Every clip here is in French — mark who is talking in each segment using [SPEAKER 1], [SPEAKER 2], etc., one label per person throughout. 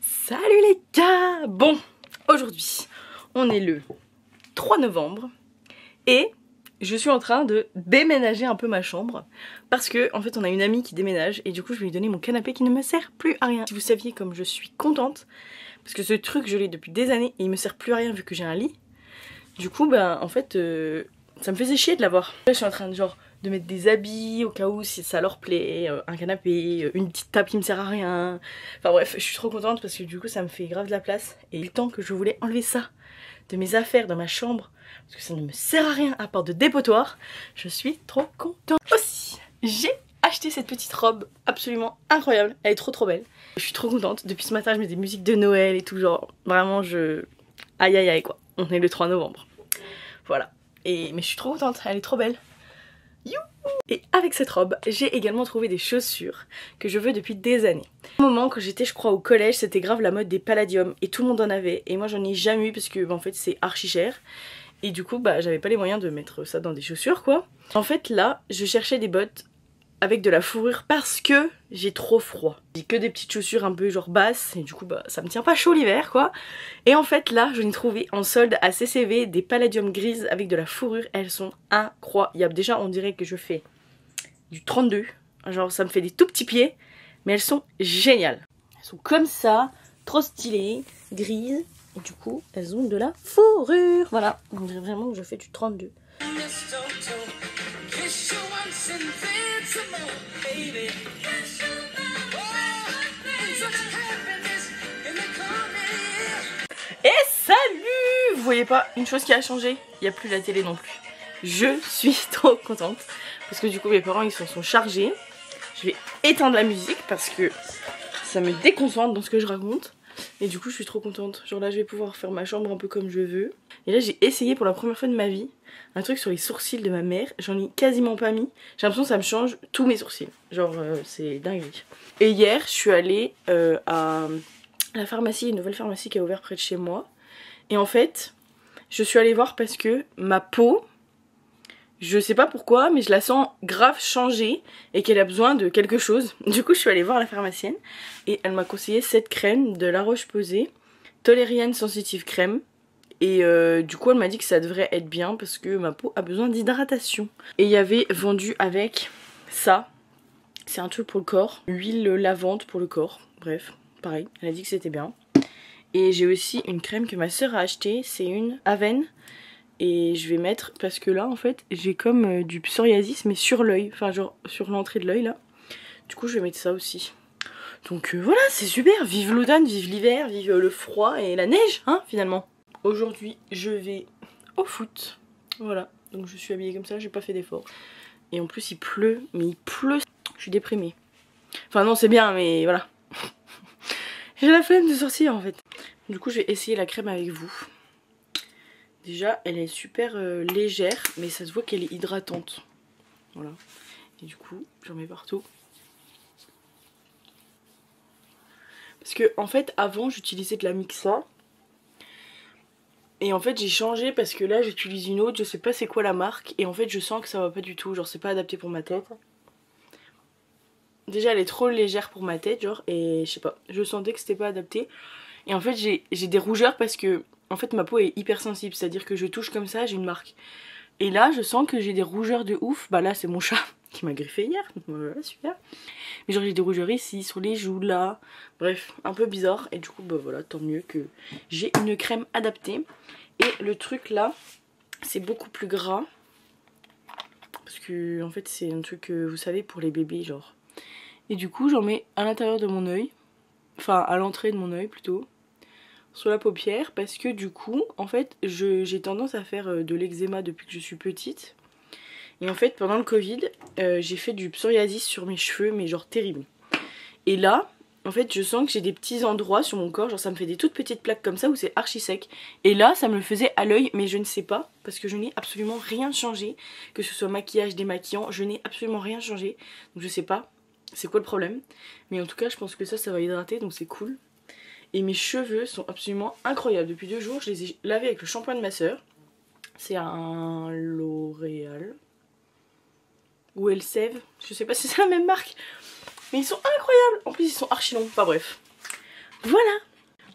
[SPEAKER 1] Salut les gars! Bon, aujourd'hui, on est le 3 novembre et je suis en train de déménager un peu ma chambre parce que en fait on a une amie qui déménage et du coup je vais lui donner mon canapé qui ne me sert plus à rien. Si vous saviez comme je suis contente parce que ce truc je l'ai depuis des années et il me sert plus à rien vu que j'ai un lit. Du coup bah en fait ça me faisait chier de l'avoir. Là je suis en train de mettre des habits au cas où si ça leur plaît, un canapé, une petite table qui me sert à rien. Enfin bref, je suis trop contente parce que du coup ça me fait grave de la place. Et le temps que je voulais enlever ça de mes affaires dans ma chambre, parce que ça ne me sert à rien à part de dépotoir, je suis trop contente. Aussi, j'ai acheté cette petite robe absolument incroyable, elle est trop belle. Je suis trop contente, depuis ce matin je mets des musiques de Noël et tout, genre vraiment Aïe aïe aïe quoi, on est le 3 novembre. Voilà, mais je suis trop contente, elle est trop belle. Youhou! Et avec cette robe, j'ai également trouvé des chaussures que je veux depuis des années. Au moment quand j'étais je crois au collège, c'était grave la mode des palladium et tout le monde en avait et moi j'en ai jamais eu parce que en fait c'est archi cher. Et du coup bah j'avais pas les moyens de mettre ça dans des chaussures quoi. En fait là je cherchais des bottes avec de la fourrure parce que j'ai trop froid. J'ai que des petites chaussures un peu genre basses et du coup bah ça me tient pas chaud l'hiver quoi. Et en fait là je n'ai trouvé en solde à CCV des palladium grises avec de la fourrure. Elles sont incroyables. Déjà on dirait que je fais du 32. Genre ça me fait des tout petits pieds. Mais elles sont géniales. Elles sont comme ça, trop stylées, grises. Et du coup elles ont de la fourrure. Voilà, on dirait vraiment que je fais du 32. Et salut! Vous voyez pas, une chose qui a changé, il n'y a plus la télé non plus. Je suis trop contente parce que du coup mes parents ils s'en sont chargés. Je vais éteindre la musique parce que ça me déconcentre dans ce que je raconte. Et du coup je suis trop contente. Genre là je vais pouvoir faire ma chambre un peu comme je veux. Et là j'ai essayé pour la première fois de ma vie un truc sur les sourcils de ma mère. J'en ai quasiment pas mis. J'ai l'impression que ça me change tous mes sourcils. Genre c'est dinguerie. Et hier je suis allée à la pharmacie, une nouvelle pharmacie qui a ouvert près de chez moi. Et en fait je suis allée voir parce que ma peau, je sais pas pourquoi, mais je la sens grave changée et qu'elle a besoin de quelque chose. Du coup, je suis allée voir la pharmacienne et elle m'a conseillé cette crème de La Roche-Posay, Toleriane Sensitive Crème. Et du coup, elle m'a dit que ça devrait être bien parce que ma peau a besoin d'hydratation. Et il y avait vendu avec ça. C'est un truc pour le corps. Huile lavande pour le corps. Bref, pareil, elle a dit que c'était bien. Et j'ai aussi une crème que ma soeur a achetée. C'est une Aven. Et je vais mettre, parce que là en fait j'ai comme du psoriasis mais sur l'œil, enfin genre sur l'entrée de l'œil là. Du coup je vais mettre ça aussi. Donc voilà, c'est super, vive l'automne, vive l'hiver, vive le froid et la neige hein finalement. Aujourd'hui je vais au foot, voilà, donc je suis habillée comme ça, j'ai pas fait d'effort. Et en plus il pleut, mais il pleut, je suis déprimée. Enfin non c'est bien mais voilà. J'ai la flemme de sortir en fait. Du coup je vais essayer la crème avec vous. Déjà, elle est super légère, mais ça se voit qu'elle est hydratante. Voilà. Et du coup, j'en mets partout. Parce que, en fait, avant, j'utilisais de la Mixa. Et en fait, j'ai changé parce que là, j'utilise une autre. Je sais pas c'est quoi la marque. Et en fait, je sens que ça va pas du tout. Genre, c'est pas adapté pour ma tête. Déjà, elle est trop légère pour ma tête, genre. Et je sais pas, je sentais que c'était pas adapté. Et en fait, j'ai des rougeurs parce que... En fait ma peau est hyper sensible, c'est-à-dire que je touche comme ça, j'ai une marque. Et là je sens que j'ai des rougeurs de ouf. Bah là c'est mon chat qui m'a griffé hier, voilà super. Mais genre j'ai des rougeurs ici, sur les joues là. Bref, un peu bizarre. Et du coup bah voilà, tant mieux que j'ai une crème adaptée. Et le truc là, c'est beaucoup plus gras. Parce que en fait c'est un truc vous savez pour les bébés genre. Et du coup j'en mets à l'intérieur de mon œil. Enfin à l'entrée de mon œil plutôt. Sur la paupière parce que du coup en fait j'ai tendance à faire de l'eczéma depuis que je suis petite. Et en fait pendant le Covid j'ai fait du psoriasis sur mes cheveux mais genre terrible. Et là en fait je sens que j'ai des petits endroits sur mon corps, genre ça me fait des toutes petites plaques comme ça où c'est archi sec. Et là ça me le faisait à l'œil mais je ne sais pas parce que je n'ai absolument rien changé. Que ce soit maquillage, démaquillant, je n'ai absolument rien changé. Donc je sais pas c'est quoi le problème. Mais en tout cas je pense que ça va hydrater donc c'est cool. Et mes cheveux sont absolument incroyables. Depuis 2 jours, je les ai lavés avec le shampoing de ma soeur. C'est un L'Oréal. Ou Elseve. Je sais pas si c'est la même marque. Mais ils sont incroyables. En plus, ils sont archi longs. Enfin bref. Voilà.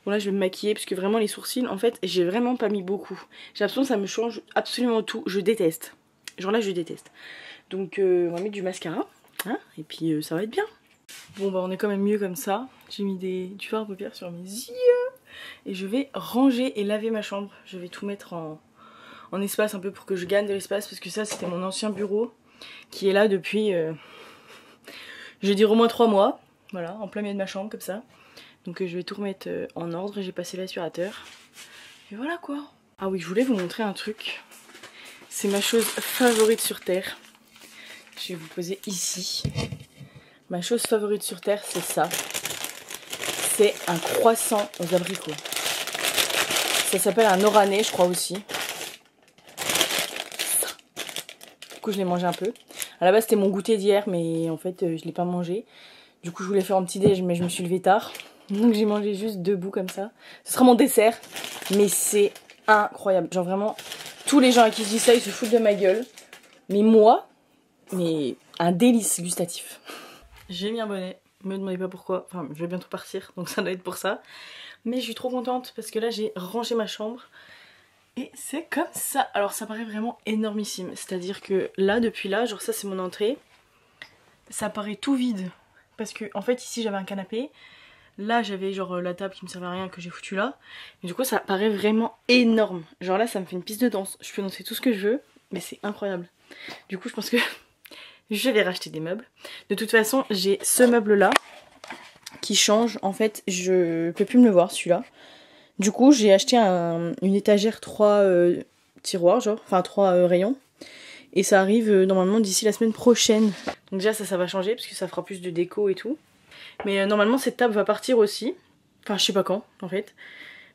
[SPEAKER 1] Bon là je vais me maquiller parce que vraiment les sourcils en fait j'ai vraiment pas mis beaucoup. J'ai l'impression que ça me change absolument tout, je déteste. Genre là je déteste. Donc on va mettre du mascara hein, et puis ça va être bien. Bon bah on est quand même mieux comme ça. J'ai mis du fard à paupières sur mes yeux. Et je vais ranger et laver ma chambre. Je vais tout mettre en espace un peu pour que je gagne de l'espace. Parce que ça c'était mon ancien bureau qui est là depuis je vais dire au moins 3 mois. Voilà, en plein milieu de ma chambre comme ça. Donc je vais tout remettre en ordre. J'ai passé l'aspirateur. Et voilà quoi. Ah oui, je voulais vous montrer un truc. C'est ma chose favorite sur Terre. Je vais vous poser ici. Ma chose favorite sur Terre, c'est ça. C'est un croissant aux abricots. Ça s'appelle un oranais, je crois aussi. Du coup, je l'ai mangé un peu. À la base, c'était mon goûter d'hier, mais en fait, je l'ai pas mangé. Du coup, je voulais faire un petit déj, mais je me suis levée tard. Donc, j'ai mangé juste 2 bouts comme ça. Ce sera mon dessert, mais c'est incroyable. Genre vraiment, tous les gens à qui je dis ça, ils se foutent de ma gueule. Mais moi, mais un délice gustatif. J'ai mis un bonnet, me demandez pas pourquoi, enfin je vais bientôt partir donc ça doit être pour ça. Mais je suis trop contente parce que là j'ai rangé ma chambre et c'est comme ça. Alors ça paraît vraiment énormissime, c'est à dire que là depuis là, genre ça c'est mon entrée, ça paraît tout vide. Parce que en fait ici j'avais un canapé, là j'avais genre la table qui me servait à rien que j'ai foutu là. Et du coup ça paraît vraiment énorme, genre là ça me fait une piste de danse, je peux danser tout ce que je veux mais c'est incroyable. Du coup je pense que... je vais racheter des meubles. De toute façon, j'ai ce meuble-là qui change. En fait, je peux plus me le voir, celui-là. Du coup, j'ai acheté une étagère 3 tiroirs, genre. Enfin, 3 rayons. Et ça arrive normalement d'ici la semaine prochaine. Donc déjà, ça va changer parce que ça fera plus de déco et tout. Mais normalement, cette table va partir aussi. Enfin, je sais pas quand, en fait.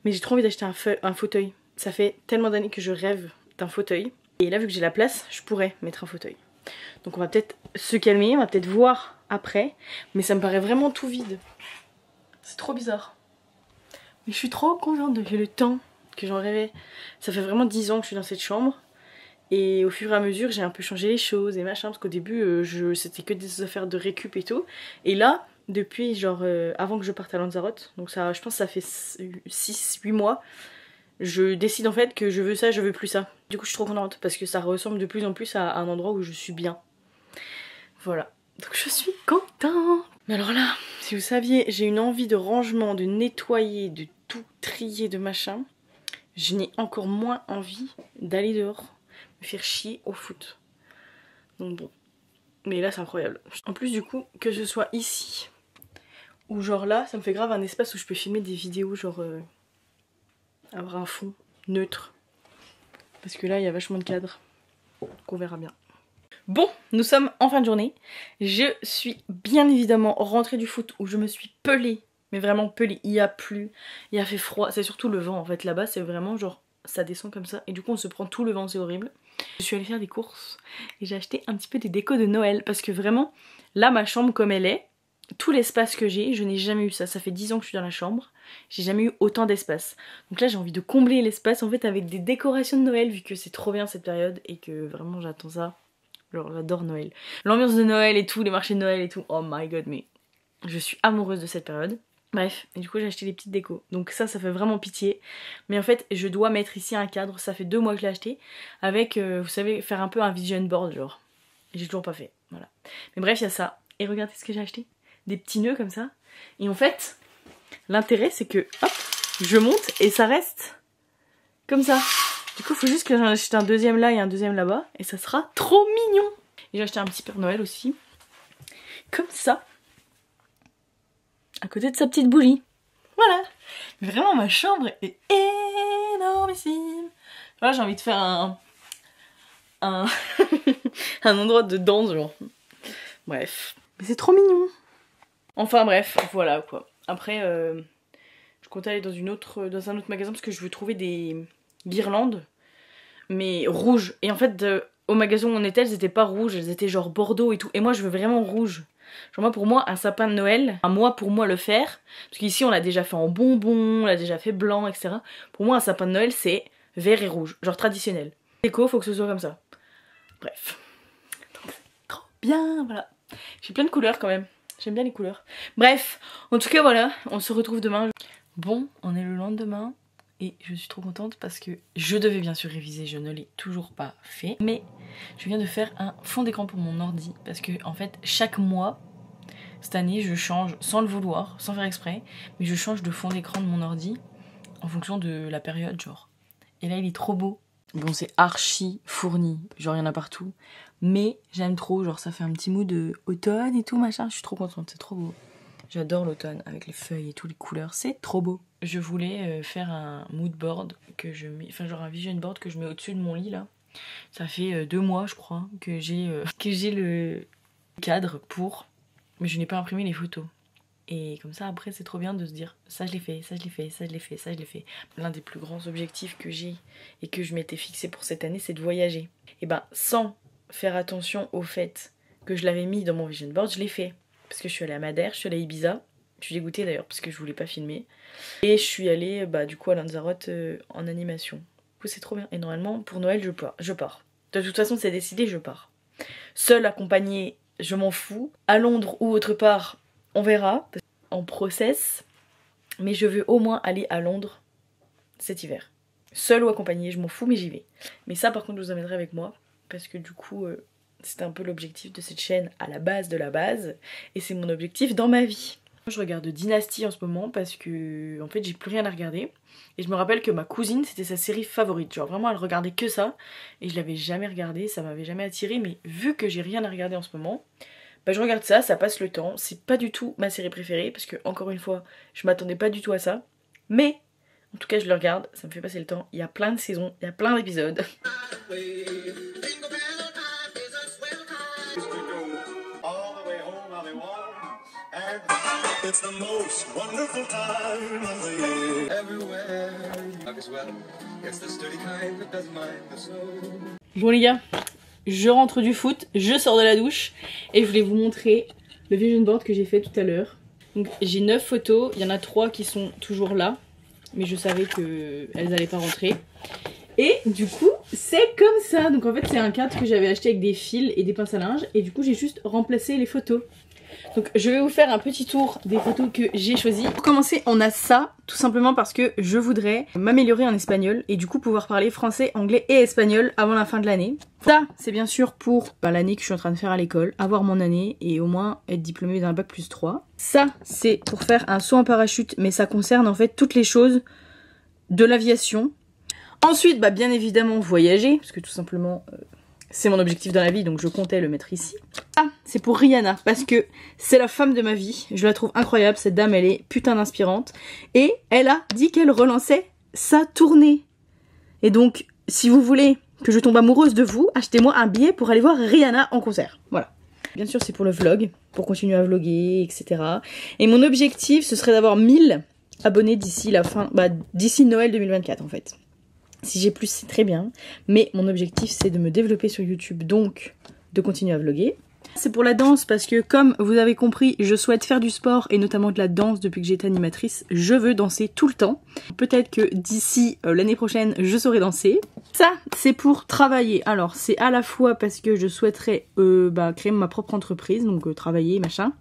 [SPEAKER 1] Mais j'ai trop envie d'acheter un fauteuil. Ça fait tellement d'années que je rêve d'un fauteuil. Et là, vu que j'ai la place, je pourrais mettre un fauteuil. Donc on va peut-être se calmer, on va peut-être voir après. Mais ça me paraît vraiment tout vide. C'est trop bizarre. Mais je suis trop contente depuis le temps que j'en rêvais. Ça fait vraiment 10 ans que je suis dans cette chambre. Et au fur et à mesure j'ai un peu changé les choses et machin. Parce qu'au début c'était que des affaires de récup et tout. Et là, depuis genre avant que je parte à Lanzarote, donc ça, je pense que ça fait 6-8 mois. Je décide en fait que je veux ça, je veux plus ça. Du coup je suis trop contente parce que ça ressemble de plus en plus à un endroit où je suis bien. Voilà, donc je suis contente. Mais alors là, si vous saviez, j'ai une envie de rangement, de nettoyer, de tout trier, de machin. Je n'ai encore moins envie d'aller dehors, me faire chier au foot. Donc bon, mais là c'est incroyable. En plus du coup, que je sois ici, ou genre là, ça me fait grave un espace où je peux filmer des vidéos genre... avoir un fond neutre. Parce que là, il y a vachement de cadres. Donc on verra bien. Bon, nous sommes en fin de journée. Je suis bien évidemment rentrée du foot où je me suis pelée. Mais vraiment pelée. Il y a plu, il a fait froid. C'est surtout le vent en fait. Là-bas, c'est vraiment genre ça descend comme ça. Et du coup, on se prend tout le vent, c'est horrible. Je suis allée faire des courses et j'ai acheté un petit peu des décos de Noël. Parce que vraiment, là, ma chambre comme elle est, tout l'espace que j'ai, je n'ai jamais eu ça. Ça fait 10 ans que je suis dans la chambre. J'ai jamais eu autant d'espace. Donc là j'ai envie de combler l'espace en fait avec des décorations de Noël vu que c'est trop bien cette période et que vraiment j'attends ça. Genre j'adore Noël. L'ambiance de Noël et tout, les marchés de Noël et tout. Oh my god, mais je suis amoureuse de cette période. Bref, et du coup j'ai acheté des petites décos. Donc ça fait vraiment pitié. Mais en fait je dois mettre ici un cadre. Ça fait 2 mois que je l'ai acheté. Avec, vous savez, faire un peu un vision board genre. Et j'ai toujours pas fait. Voilà. Mais bref, il y a ça. Et regardez ce que j'ai acheté. Des petits nœuds comme ça. Et en fait... l'intérêt c'est que hop, je monte et ça reste comme ça. Du coup il faut juste que j'en achète un deuxième là et un deuxième là-bas. Et ça sera trop mignon. Et j'ai acheté un petit Père Noël aussi. Comme ça. À côté de sa petite bougie. Voilà. Mais vraiment ma chambre est énormissime. Voilà, j'ai envie de faire un endroit de danse genre. Bref. Mais c'est trop mignon. Enfin bref, voilà quoi. Après, je comptais aller dans un autre magasin parce que je veux trouver des guirlandes, mais rouges. Et en fait, au magasin où on était, elles étaient pas rouges, elles étaient genre bordeaux et tout. Et moi, je veux vraiment rouge. Genre moi, pour moi, un sapin de Noël, moi pour moi le faire, parce qu'ici on l'a déjà fait en bonbons, on l'a déjà fait blanc, etc. Pour moi, un sapin de Noël, c'est vert et rouge, genre traditionnel. Déco, faut que ce soit comme ça. Bref. Donc, trop bien, voilà. J'ai plein de couleurs quand même. J'aime bien les couleurs. Bref, en tout cas voilà, on se retrouve demain. Bon, on est le lendemain et je suis trop contente parce que je devais bien sûr réviser, je ne l'ai toujours pas fait. Mais je viens de faire un fond d'écran pour mon ordi parce que en fait chaque mois, cette année je change sans le vouloir, sans faire exprès, mais je change de fond d'écran de mon ordi en fonction de la période genre. Et là il est trop beau. Bon c'est archi fourni, genre il y en a partout. Mais j'aime trop, genre ça fait un petit mood de automne et tout machin, je suis trop contente, c'est trop beau. J'adore l'automne avec les feuilles et toutes les couleurs, c'est trop beau. Je voulais faire un mood board que je mets, enfin genre un vision board que je mets au-dessus de mon lit là. Ça fait 2 mois je crois que j'ai le cadre pour, mais je n'ai pas imprimé les photos. Et comme ça après c'est trop bien de se dire ça je l'ai fait, ça je l'ai fait, ça je l'ai fait, ça je l'ai fait. L'un des plus grands objectifs que j'ai et que je m'étais fixé pour cette année c'est de voyager. Et ben sans faire attention au fait que je l'avais mis dans mon vision board, je l'ai fait. Parce que je suis allée à Madère, je suis allée à Ibiza. Je suis dégoûtée d'ailleurs parce que je voulais pas filmer. Et je suis allée du coup à Lanzarote en animation. Du coup c'est trop bien. Et normalement pour Noël je pars. De toute façon c'est décidé, je pars. Seule, accompagnée, je m'en fous. À Londres ou autre part, on verra. En process. Mais je veux au moins aller à Londres cet hiver. Seule ou accompagnée, je m'en fous mais j'y vais. Mais ça par contre je vous amènerai avec moi. Parce que du coup c'était un peu l'objectif de cette chaîne à la base de la base. Et c'est mon objectif dans ma vie. Je regarde Dynasty en ce moment parce que en fait j'ai plus rien à regarder. Et je me rappelle que ma cousine c'était sa série favorite. Genre vraiment elle regardait que ça. Et je l'avais jamais regardé, ça m'avait jamais attiré. Mais vu que j'ai rien à regarder en ce moment, je regarde ça, ça passe le temps. C'est pas du tout ma série préférée parce que encore une fois je m'attendais pas du tout à ça. Mais en tout cas je le regarde, ça me fait passer le temps. Il y a plein de saisons, il y a plein d'épisodes. It's the most wonderful time of the year. Everywhere. It's the sturdy kind that doesn't mind the snow. Bon les gars, je rentre du foot, je sors de la douche et je voulais vous montrer le vision board que j'ai fait tout à l'heure. Donc j'ai 9 photos, il y en a 3 qui sont toujours là, mais je savais qu'elles allaient pas rentrer. Et du coup c'est comme ça. Donc en fait c'est un cadre que j'avais acheté avec des fils et des pinces à linge et du coup j'ai juste remplacé les photos. Donc je vais vous faire un petit tour des photos que j'ai choisies. Pour commencer, on a ça, tout simplement parce que je voudrais m'améliorer en espagnol et du coup pouvoir parler français, anglais et espagnol avant la fin de l'année. Ça, c'est bien sûr pour l'année que je suis en train de faire à l'école, avoir mon année et au moins être diplômée d'un bac plus 3. Ça, c'est pour faire un saut en parachute, mais ça concerne en fait toutes les choses de l'aviation. Ensuite, bien évidemment voyager, parce que tout simplement... c'est mon objectif dans la vie, donc je comptais le mettre ici. Ah, c'est pour Rihanna, parce que c'est la femme de ma vie. Je la trouve incroyable, cette dame, elle est putain d'inspirante. Et elle a dit qu'elle relançait sa tournée. Et donc, si vous voulez que je tombe amoureuse de vous, achetez-moi un billet pour aller voir Rihanna en concert. Voilà. Bien sûr, c'est pour le vlog, pour continuer à vlogger, etc. Et mon objectif, ce serait d'avoir 1000 abonnés d'ici la fin, d'ici Noël 2024 en fait. Si j'ai plus, c'est très bien. Mais mon objectif, c'est de me développer sur YouTube, donc de continuer à vlogger. C'est pour la danse parce que, comme vous avez compris, je souhaite faire du sport et notamment de la danse depuis que j'ai été animatrice. Je veux danser tout le temps. Peut-être que d'ici l'année prochaine, je saurai danser. Ça, c'est pour travailler. Alors, c'est à la fois parce que je souhaiterais créer ma propre entreprise, donc travailler, machin.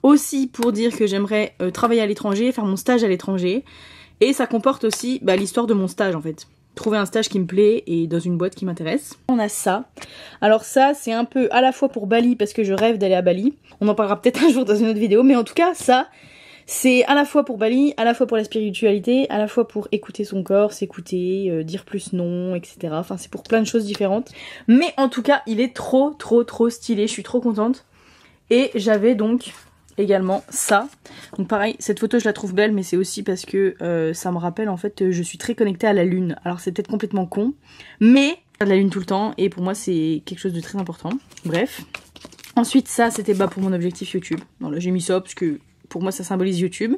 [SPEAKER 1] Aussi pour dire que j'aimerais travailler à l'étranger, faire mon stage à l'étranger. Et ça comporte aussi l'histoire de mon stage en fait. Trouver un stage qui me plaît et dans une boîte qui m'intéresse. On a ça. Alors ça, c'est un peu à la fois pour Bali parce que je rêve d'aller à Bali. On en parlera peut-être un jour dans une autre vidéo. Mais en tout cas, ça, c'est à la fois pour Bali, à la fois pour la spiritualité, à la fois pour écouter son corps, s'écouter, dire plus non, etc. Enfin, c'est pour plein de choses différentes. Mais en tout cas, il est trop stylé. Je suis trop contente. Et j'avais donc... également ça. Donc pareil, cette photo je la trouve belle, mais c'est aussi parce que ça me rappelle en fait je suis très connectée à la lune. Alors c'est peut-être complètement con, mais je regarde la lune tout le temps et pour moi c'est quelque chose de très important. Bref. Ensuite ça c'était pour mon objectif YouTube. Bon là j'ai mis ça parce que pour moi ça symbolise YouTube.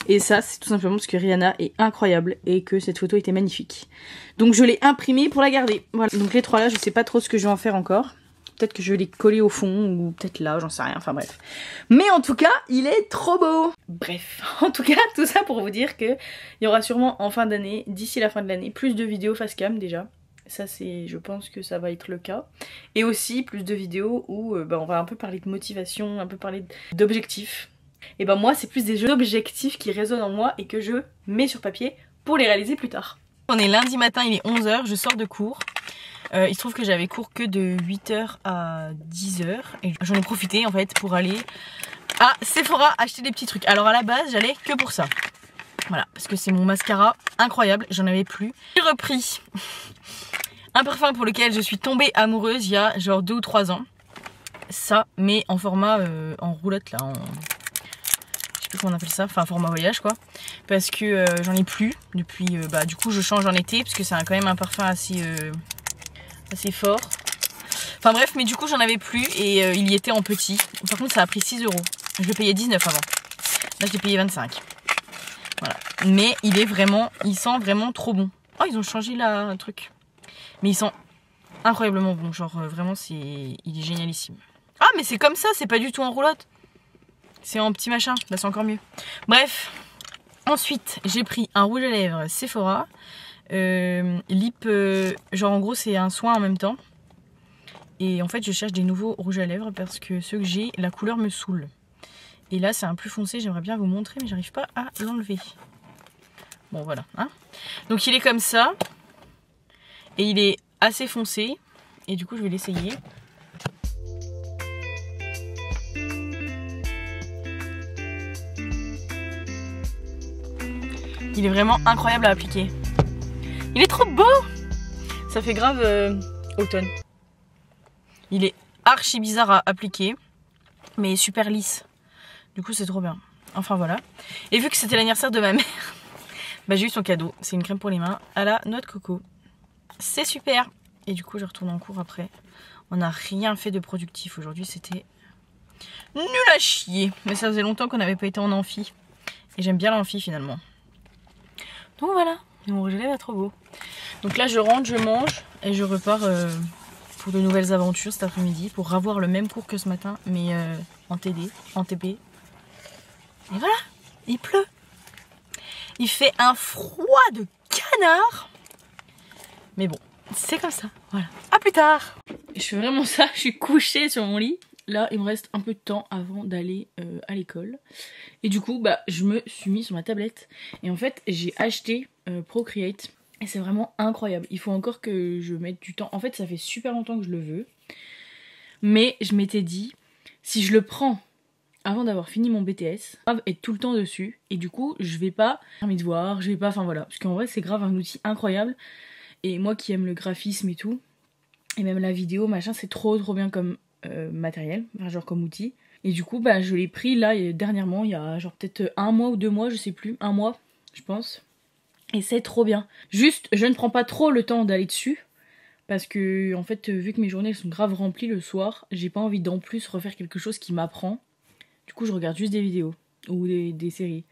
[SPEAKER 1] Et ça c'est tout simplement parce que Rihanna est incroyable et que cette photo était magnifique. Donc je l'ai imprimée pour la garder. Voilà. Donc les trois là je sais pas trop ce que je vais en faire encore. Peut-être que je vais les coller au fond ou peut-être là, j'en sais rien, enfin bref. Mais en tout cas, il est trop beau. Bref, en tout cas, tout ça pour vous dire que il y aura sûrement en fin d'année, d'ici la fin de l'année, plus de vidéos face cam déjà. Ça c'est, je pense que ça va être le cas. Et aussi plus de vidéos où on va un peu parler de motivation, un peu parler d'objectifs. Et ben moi c'est plus des objectifs qui résonnent en moi et que je mets sur papier pour les réaliser plus tard. On est lundi matin, il est 11 h, je sors de cours. Il se trouve que j'avais cours que de 8 h à 10 h et j'en ai profité en fait pour aller à Sephora acheter des petits trucs. Alors à la base j'allais que pour ça. Voilà, parce que c'est mon mascara incroyable, j'en avais plus. J'ai repris un parfum pour lequel je suis tombée amoureuse il y a genre 2 ou 3 ans. Ça, mais en format en roulotte là, je sais plus comment on appelle ça, enfin format voyage quoi. Parce que j'en ai plus depuis, du coup je change en été parce que c'est quand même un parfum assez fort. Enfin bref, mais du coup j'en avais plus et il y était en petit. Par contre ça a pris 6 €. Je le payais 19 avant. Là je l'ai payé 25. Voilà. Mais il sent vraiment trop bon. Oh ils ont changé là un truc. Mais il sent incroyablement bon, genre vraiment il est génialissime. Ah mais c'est comme ça, c'est pas du tout en roulotte. C'est en petit machin, là c'est encore mieux. Bref, ensuite j'ai pris un rouge à lèvres Sephora. Lip, genre en gros c'est un soin en même temps. Et en fait je cherche des nouveaux rouges à lèvres parce que ceux que j'ai, la couleur me saoule. Et là c'est un plus foncé, j'aimerais bien vous montrer mais j'arrive pas à l'enlever. Bon voilà, hein. Donc il est comme ça. Et il est assez foncé. Et du coup je vais l'essayer. Il est vraiment incroyable à appliquer. Il est trop beau. Ça fait grave automne. Il est archi bizarre à appliquer, mais super lisse. Du coup c'est trop bien. Enfin voilà. Et vu que c'était l'anniversaire de ma mère, j'ai eu son cadeau. C'est une crème pour les mains à la noix de coco. C'est super. Et du coup je retourne en cours après. On n'a rien fait de productif aujourd'hui. C'était nul à chier. Mais ça faisait longtemps qu'on n'avait pas été en amphi. Et j'aime bien l'amphi finalement. Donc voilà, mon rouge à lèvres est trop beau. Donc là je rentre, je mange et je repars pour de nouvelles aventures cet après-midi pour revoir le même cours que ce matin mais en TD, en TP. Et voilà, il pleut. Il fait un froid de canard. Mais bon, c'est comme ça, voilà. À plus tard. Je fais vraiment ça, je suis couchée sur mon lit. Là, il me reste un peu de temps avant d'aller à l'école. Et du coup, je me suis mis sur ma tablette. Et en fait, j'ai acheté Procreate. Et c'est vraiment incroyable. Il faut encore que je mette du temps. En fait, ça fait super longtemps que je le veux. Mais je m'étais dit, si je le prends avant d'avoir fini mon BTS, je vais être tout le temps dessus. Et du coup, je vais pas faire mes devoirs, je vais pas... Enfin voilà. Parce qu'en vrai, c'est grave un outil incroyable. Et moi qui aime le graphisme et tout, et même la vidéo, machin, c'est trop bien comme... matériel, genre comme outil. Et du coup je l'ai pris là dernièrement, il y a genre peut-être 1 mois ou 2 mois, je sais plus, 1 mois je pense. Et c'est trop bien. Juste je ne prends pas trop le temps d'aller dessus parce que en fait vu que mes journées elles sont grave remplies le soir, j'ai pas envie d'en plus refaire quelque chose qui m'apprend. Du coup je regarde juste des vidéos ou des séries.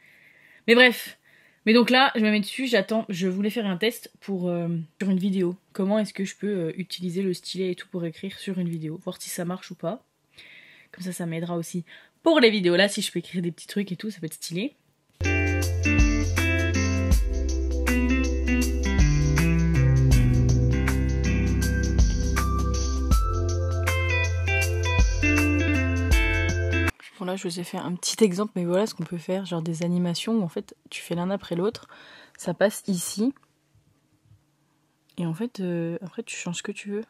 [SPEAKER 1] Mais bref. Mais donc là, je me mets dessus, j'attends, je voulais faire un test pour sur une vidéo. Comment est-ce que je peux utiliser le stylet et tout pour écrire sur une vidéo, voir si ça marche ou pas. Comme ça m'aidera aussi pour les vidéos là, si je peux écrire des petits trucs et tout, ça peut être stylé. Bon là je vous ai fait un petit exemple, mais voilà ce qu'on peut faire, genre des animations où en fait tu fais l'un après l'autre, ça passe ici, et en fait après tu changes ce que tu veux.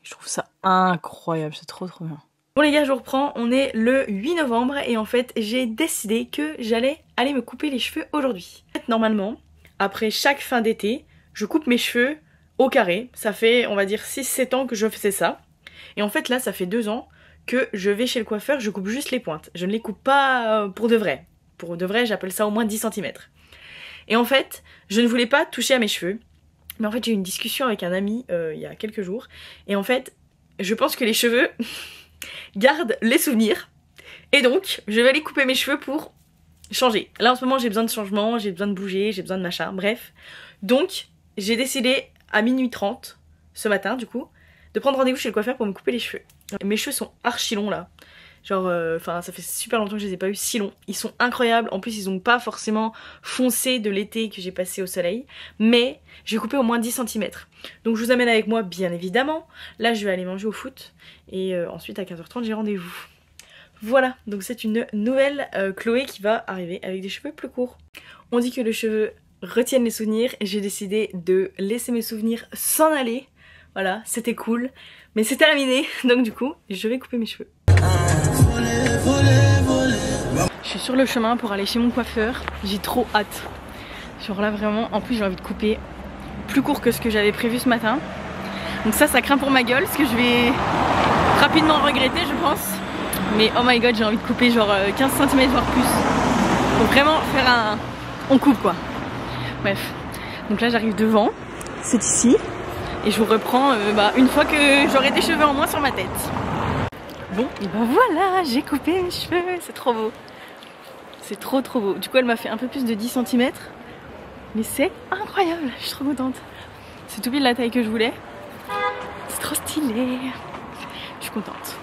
[SPEAKER 1] Je trouve ça incroyable, c'est trop bien. Bon les gars, je vous reprends, on est le 8 novembre et en fait j'ai décidé que j'allais aller me couper les cheveux aujourd'hui. En fait, normalement, après chaque fin d'été, je coupe mes cheveux au carré, ça fait on va dire 6-7 ans que je faisais ça. Et en fait là ça fait 2 ans que je vais chez le coiffeur, je coupe juste les pointes. Je ne les coupe pas pour de vrai. Pour de vrai, j'appelle ça au moins 10 cm. Et en fait, je ne voulais pas toucher à mes cheveux. Mais en fait, j'ai eu une discussion avec un ami il y a quelques jours. Et en fait, je pense que les cheveux gardent les souvenirs. Et donc, je vais aller couper mes cheveux pour changer. Là, en ce moment, j'ai besoin de changement, j'ai besoin de bouger, j'ai besoin de machin, bref. Donc, j'ai décidé à minuit 30, ce matin, du coup, de prendre rendez-vous chez le coiffeur pour me couper les cheveux. Mes cheveux sont archi longs là. Genre, ça fait super longtemps que je les ai pas eu si longs. Ils sont incroyables. En plus, ils ont pas forcément foncé de l'été que j'ai passé au soleil. Mais j'ai coupé au moins 10 cm. Donc, je vous amène avec moi, bien évidemment. Là, je vais aller manger au foot. Et ensuite, à 15h30, j'ai rendez-vous. Voilà, donc c'est une nouvelle Chloé qui va arriver avec des cheveux plus courts. On dit que les cheveux retiennent les souvenirs et j'ai décidé de laisser mes souvenirs s'en aller. Voilà, c'était cool, mais c'est terminé, donc du coup, je vais couper mes cheveux. Je suis sur le chemin pour aller chez mon coiffeur, j'ai trop hâte. Genre là vraiment, en plus j'ai envie de couper plus court que ce que j'avais prévu ce matin. Donc ça craint pour ma gueule, ce que je vais rapidement regretter je pense. Mais oh my god, j'ai envie de couper genre 15 cm voire plus. Faut vraiment faire un... on coupe quoi. Bref, donc là j'arrive devant, c'est ici. Et je vous reprends une fois que j'aurai des cheveux en moins sur ma tête. Bon, et ben voilà, j'ai coupé mes cheveux, c'est trop beau. C'est trop beau. Du coup elle m'a fait un peu plus de 10 cm. Mais c'est incroyable, je suis trop contente. C'est tout pile la taille que je voulais. C'est trop stylé. Je suis contente.